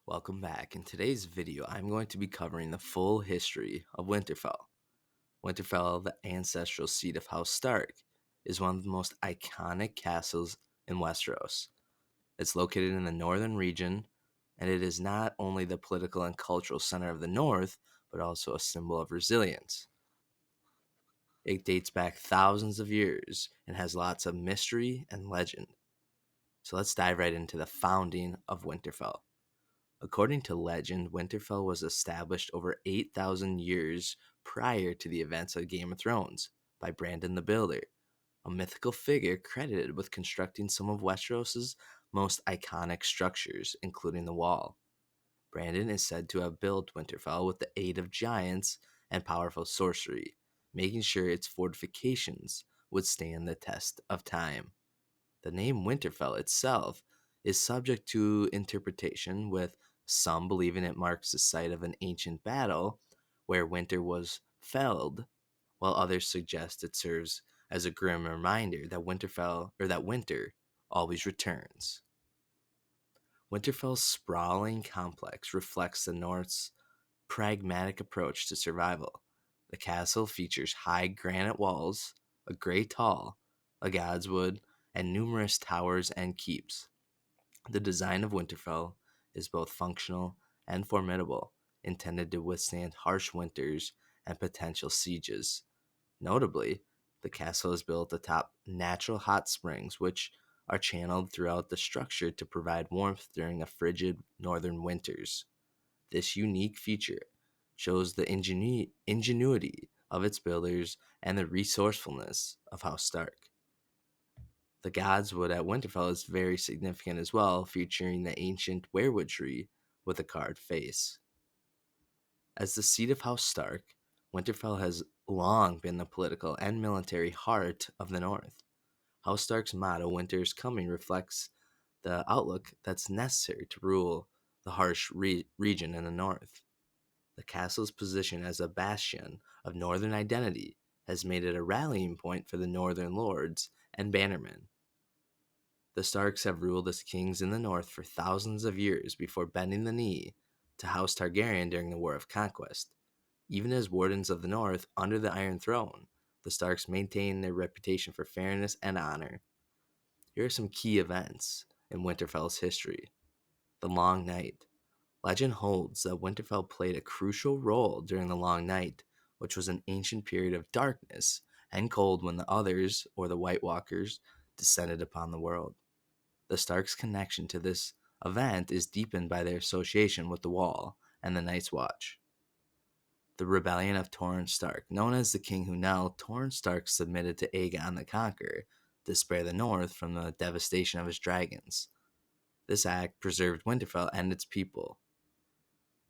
Welcome back. In today's video, I'm going to be covering the full history of Winterfell. Winterfell, the ancestral seat of House Stark, is one of the most iconic castles in Westeros. It's located in the northern region, and it is not only the political and cultural center of the North, but also a symbol of resilience. It dates back thousands of years and has lots of mystery and legend. So let's dive right into the founding of Winterfell. According to legend, Winterfell was established over 8,000 years prior to the events of Game of Thrones by Brandon the Builder, a mythical figure credited with constructing some of Westeros' most iconic structures, including the Wall. Brandon is said to have built Winterfell with the aid of giants and powerful sorcery, making sure its fortifications would stand the test of time. The name Winterfell itself is subject to interpretation, with some believing it marks the site of an ancient battle where winter was felled, while others suggest it serves as a grim reminder that winter always returns. Winterfell's sprawling complex reflects the North's pragmatic approach to survival. The castle features high granite walls, a great hall, a godswood, and numerous towers and keeps. The design of Winterfell is both functional and formidable, intended to withstand harsh winters and potential sieges. Notably, the castle is built atop natural hot springs, which are channeled throughout the structure to provide warmth during the frigid northern winters. This unique feature shows the ingenuity of its builders and the resourcefulness of House Stark. The Godswood at Winterfell is very significant as well, featuring the ancient weirwood tree with a carved face. As the seat of House Stark, Winterfell has long been the political and military heart of the North. House Stark's motto, Winter is Coming, reflects the outlook that's necessary to rule the harsh region in the North. The castle's position as a bastion of northern identity has made it a rallying point for the northern lords and bannermen. The Starks have ruled as kings in the north for thousands of years before bending the knee to House Targaryen during the War of Conquest. Even as wardens of the north under the Iron Throne, the Starks maintain their reputation for fairness and honor. Here are some key events in Winterfell's history. The Long Night. Legend holds that Winterfell played a crucial role during the Long Night, which was an ancient period of darkness and cold when the others, or the White Walkers, descended upon the world. The Starks' connection to this event is deepened by their association with the Wall and the Night's Watch. The rebellion of Torrhen Stark. Known as the King Who Knelt, Torrhen Stark submitted to Aegon the Conqueror to spare the North from the devastation of his dragons. This act preserved Winterfell and its people.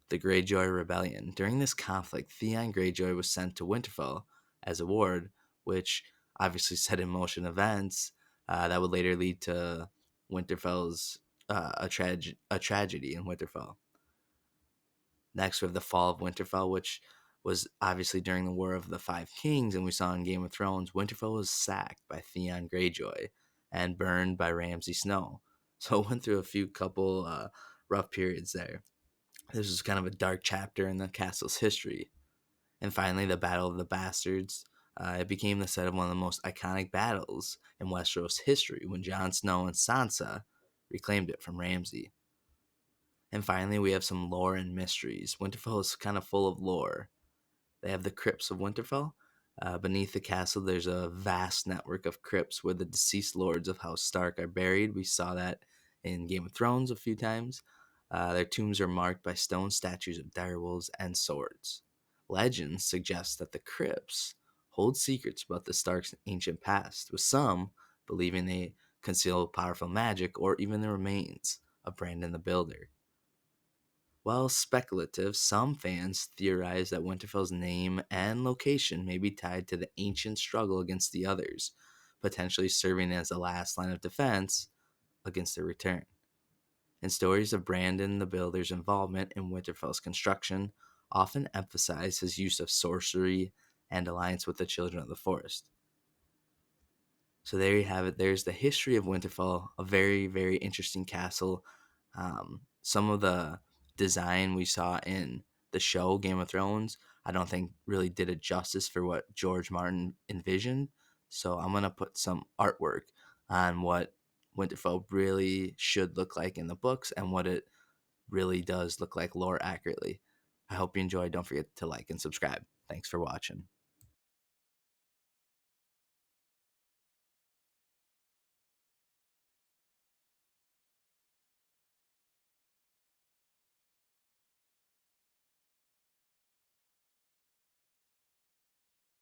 The Greyjoy Rebellion. During this conflict, Theon Greyjoy was sent to Winterfell as a ward, which obviously set in motion events that would later lead to Winterfell's a tragedy in Winterfell. Next, we have the fall of Winterfell, which was obviously during the War of the Five Kings, and we saw in Game of Thrones, Winterfell was sacked by Theon Greyjoy and burned by Ramsay Snow. So it went through a few couple rough periods there. This was kind of a dark chapter in the castle's history. And finally, the Battle of the Bastards. It became the site of one of the most iconic battles in Westeros history when Jon Snow and Sansa reclaimed it from Ramsay. And finally, we have some lore and mysteries. Winterfell is kind of full of lore. They have the crypts of Winterfell. Beneath the castle, there's a vast network of crypts where the deceased lords of House Stark are buried. We saw that in Game of Thrones a few times. Their tombs are marked by stone statues of direwolves and swords. Legends suggest that the crypts hold secrets about the Starks' ancient past, with some believing they conceal powerful magic or even the remains of Brandon the Builder. While speculative, some fans theorize that Winterfell's name and location may be tied to the ancient struggle against the others, potentially serving as the last line of defense against their return. And stories of Brandon the Builder's involvement in Winterfell's construction often emphasize his use of sorcery and alliance with the Children of the Forest. So there you have it. There's the history of Winterfell, a very, very interesting castle. Some of the design we saw in the show Game of Thrones, I don't think really did it justice for what George Martin envisioned. So I'm gonna put some artwork on what Winterfell really should look like in the books and what it really does look like lore accurately. I hope you enjoyed. Don't forget to like and subscribe. Thanks for watching.